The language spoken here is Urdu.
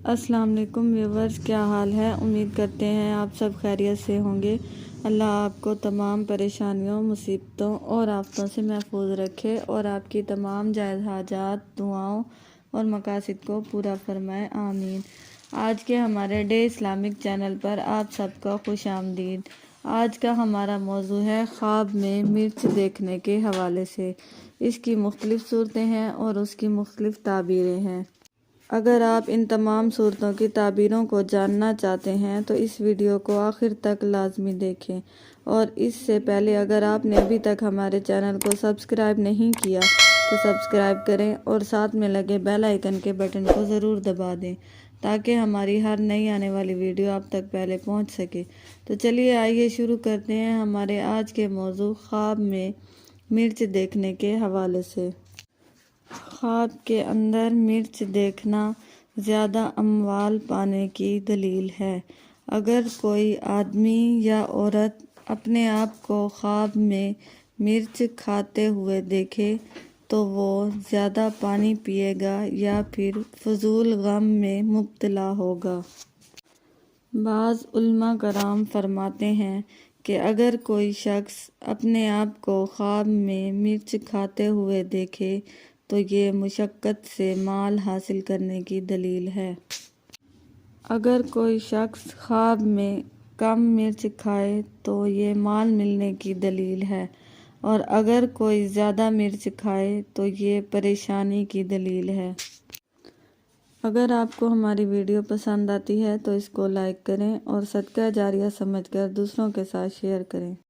السلام علیکم ویورز، کیا حال ہے؟ امید کرتے ہیں آپ سب خیریت سے ہوں گے۔ اللہ آپ کو تمام پریشانیوں، مصیبتوں اور آفتوں سے محفوظ رکھے اور آپ کی تمام جائز حاجات، دعاؤں اور مقاصد کو پورا فرمائے، آمین۔ آج کے ہمارے ڈے اسلامک چینل پر آپ سب کا خوش آمدید۔ آج کا ہمارا موضوع ہے خواب میں مرچ دیکھنے کے حوالے سے۔ اس کی مختلف صورتیں ہیں اور اس کی مختلف تعبیریں ہیں۔ اگر آپ ان تمام صورتوں کی تعبیروں کو جاننا چاہتے ہیں تو اس ویڈیو کو آخر تک لازمی دیکھیں، اور اس سے پہلے اگر آپ نے ابھی تک ہمارے چینل کو سبسکرائب نہیں کیا تو سبسکرائب کریں اور ساتھ میں لگے بیل آئیکن کے بٹن کو ضرور دبا دیں تاکہ ہماری ہر نئی آنے والی ویڈیو آپ تک پہلے پہنچ سکے۔ تو چلیے آئیے شروع کرتے ہیں ہمارے آج کے موضوع خواب میں مرچ دیکھنے کے حوالے سے۔ خواب کے اندر مرچ دیکھنا زیادہ اموال پانے کی دلیل ہے۔ اگر کوئی آدمی یا عورت اپنے آپ کو خواب میں مرچ کھاتے ہوئے دیکھے تو وہ زیادہ پانی پیے گا یا پھر فضول غم میں مبتلا ہوگا۔ بعض علماء کرام فرماتے ہیں کہ اگر کوئی شخص اپنے آپ کو خواب میں مرچ کھاتے ہوئے دیکھے تو یہ مشقت سے مال حاصل کرنے کی دلیل ہے۔ اگر کوئی شخص خواب میں کم مرچ کھائے تو یہ مال ملنے کی دلیل ہے، اور اگر کوئی زیادہ مرچ کھائے تو یہ پریشانی کی دلیل ہے۔ اگر آپ کو ہماری ویڈیو پسند آتی ہے تو اس کو لائک کریں اور صدقہ جاریہ سمجھ کر دوسروں کے ساتھ شیئر کریں۔